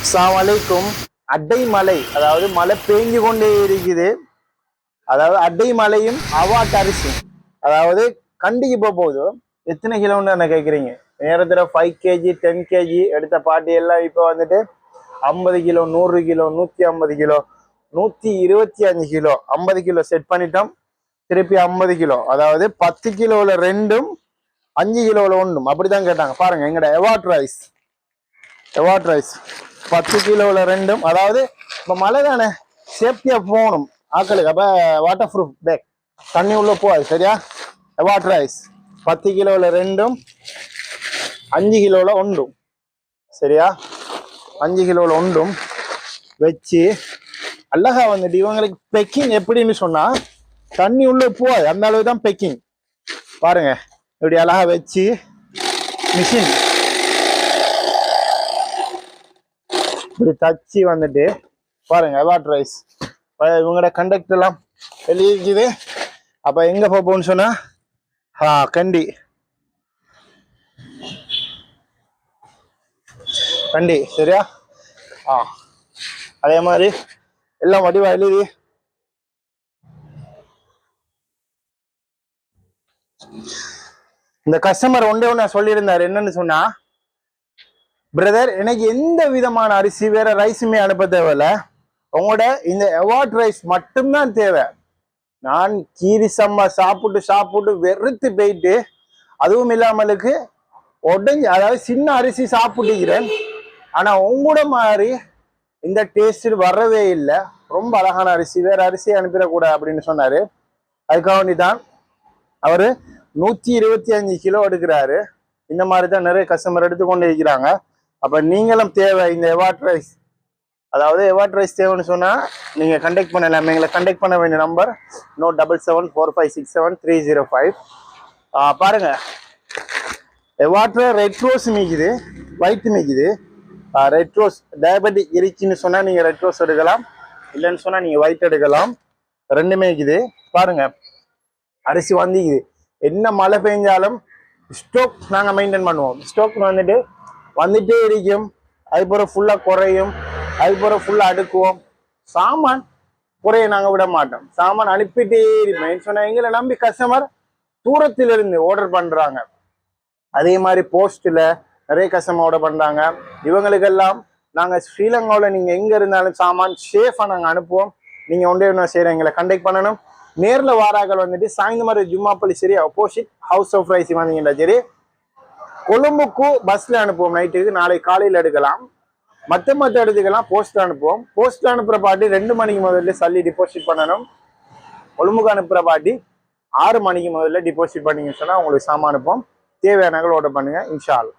அஸ்ஸலாமு அலைக்கும். அட்டை மலை, அதாவது மழை பெஞ்சு கொண்டே இருக்குது. அதாவது அட்டை மலையும் அவாட் அரிசி, அதாவது கண்டிக்கு போகுது. எத்தனை கிலோன்னு என்ன கேட்குறீங்க? நேரத்தில் 5 kg 10 kg எடுத்த பாட்டி எல்லாம் இப்போ வந்துட்டு 50 kilo 100 kilo 150 kilo 125 kilo 50 kilo set பண்ணிட்டோம். திருப்பி 50 கிலோ, அதாவது 10 கிலோவில் ரெண்டும் 5 கிலோவில் ஒன்றும் அப்படிதான் கேட்டாங்க. பாருங்க எங்கட எவாட் ரைஸ் 10 கிலோவில் ரெண்டும், அதாவது இப்போ மழை தானே சேஃப்டியாக போகணும் ஆக்களுக்கு. அப்போ வாட்டர் ப்ரூஃப் பேக், தண்ணி உள்ள போகாது சரியா. வாட்டர் ரைஸ் 10 கிலோவில் ரெண்டும் 5 கிலோவில் ஒன்றும் சரியா. 5 கிலோவில் ஒன்றும் வச்சு அழகா வந்துட்டு இவங்களுக்கு பெக்கிங் எப்படின்னு சொன்னா தண்ணி உள்ள போகாது, அந்த அளவு தான் பெக்கிங். பாருங்க இப்படி அழகா வச்சு மிஷின் இப்படி தச்சு வந்துட்டு பாருங்க வாட்டர் ரைஸ். இவங்களோட கண்டக்ட் எல்லாம் வெளியிருக்குது. அப்ப எங்க போப்போம்னு சொன்னா கண்டி சரியா. அதே மாதிரி எல்லாம் வடிவா எழுதி இந்த கஸ்டமர் ஒன்றே சொல்லியிருந்தாரு. என்னன்னு சொன்னா, பிரதர் எனக்கு எந்த விதமான அரிசி வேற ரைஸுமே அனுப்ப தேவையில்ல, உங்களோட இந்த எவாட் ரைஸ் மட்டும்தான் தேவை. நான் கீரி சம்பா சாப்பிட்டு வெறுத்து போயிட்டு, அதுவும் இல்லாமலுக்கு உடஞ்சி, அதாவது சின்ன அரிசி சாப்பிட்டுக்கிறேன். ஆனா உங்களோட மாதிரி இந்த டேஸ்ட் வரவே இல்லை. ரொம்ப அழகான அரிசி, வேற அரிசி அனுப்பிடக்கூடாது அப்படின்னு சொன்னாரு. அதுக்காக வேண்டிதான் அவரு 125 கிலோ எடுக்கிறாரு. இந்த மாதிரி தான் நிறைய கஸ்டமர் எடுத்துக்கொண்டு இருக்கிறாங்க. அப்ப நீங்களும் தேவை இந்த எவாட் ரைஸ், அதாவது எவாட் ரைஸ் தேவைன்னு சொன்னா நீங்க கண்டெக்ட் பண்ணலாம். எங்களை கண்டெக்ட் பண்ண வேண்டிய நம்பர் 774567 பாருங்க எவாட்ல ரெட் ரோஸ் மீக்குது, ஒயிட் மீக்குது. ரெட் ரோஸ் டயபெட்டிக் இருச்சுன்னு சொன்னா நீங்க ரெட் ரோஸ் எடுக்கலாம், இல்லைன்னு சொன்னா நீங்க ஒயிட் எடுக்கலாம். ரெண்டுமே இருக்குது. பாருங்க அரிசி வந்துக்குது. என்ன மழை பெஞ்சாலும் ஸ்டோக் நாங்கள் மெயின்டைன் பண்ணுவோம். ஸ்டோக் வந்துட்டே இருக்கும். அது போல ஃபுல்லா குறையும், அது போல ஃபுல்லா அடுக்குவோம். சாமான் குறைய நாங்கள் விட மாட்டோம். சாமான் அனுப்பிட்டே இருப்பேன் சொன்னா எங்களை நம்பி கஸ்டமர் தூரத்துல இருந்து ஆர்டர் பண்றாங்க. அதே மாதிரி போஸ்ட்ல நிறைய கஸ்டமர் ஆர்டர் பண்றாங்க. இவங்களுக்கெல்லாம் நாங்க ஸ்ரீலங்காவில் நீங்க எங்க இருந்தாலும் சாமான் சேஃபா நாங்க அனுப்புவோம். நீங்க ஒன்றே ஒன்று செய்யறோம், எங்களை கண்டெக்ட் பண்ணணும். நேர்ல வாராக்கள் சாயந்தரம் ஜும்மாப்பள்ளி சரி ஆப்போசிட் ஹவுஸ் ஆஃப் ரைஸ் வந்தீங்கன்னா சரி, கொழும்புக்கு பஸ்ல அனுப்புவோம். நைட்டுக்கு நாளை காலையில் எடுக்கலாம். மற்ற எடுத்துக்கலாம் போஸ்ட்ல அனுப்புவோம். போஸ்ட்ல அனுப்புற பாட்டி 2 மணிக்கு முதல்ல சல்லி டிபாசிட் பண்ணணும். கொழும்புக்கு அனுப்புற பாட்டி 6 மணிக்கு முதல்ல டிபாசிட் பண்ணீங்கன்னு சொன்னா உங்களுக்கு சாமான் அனுப்புவோம். தேவையான ஆர்டர் பண்ணுங்க இன்ஷா அல்லாஹ்.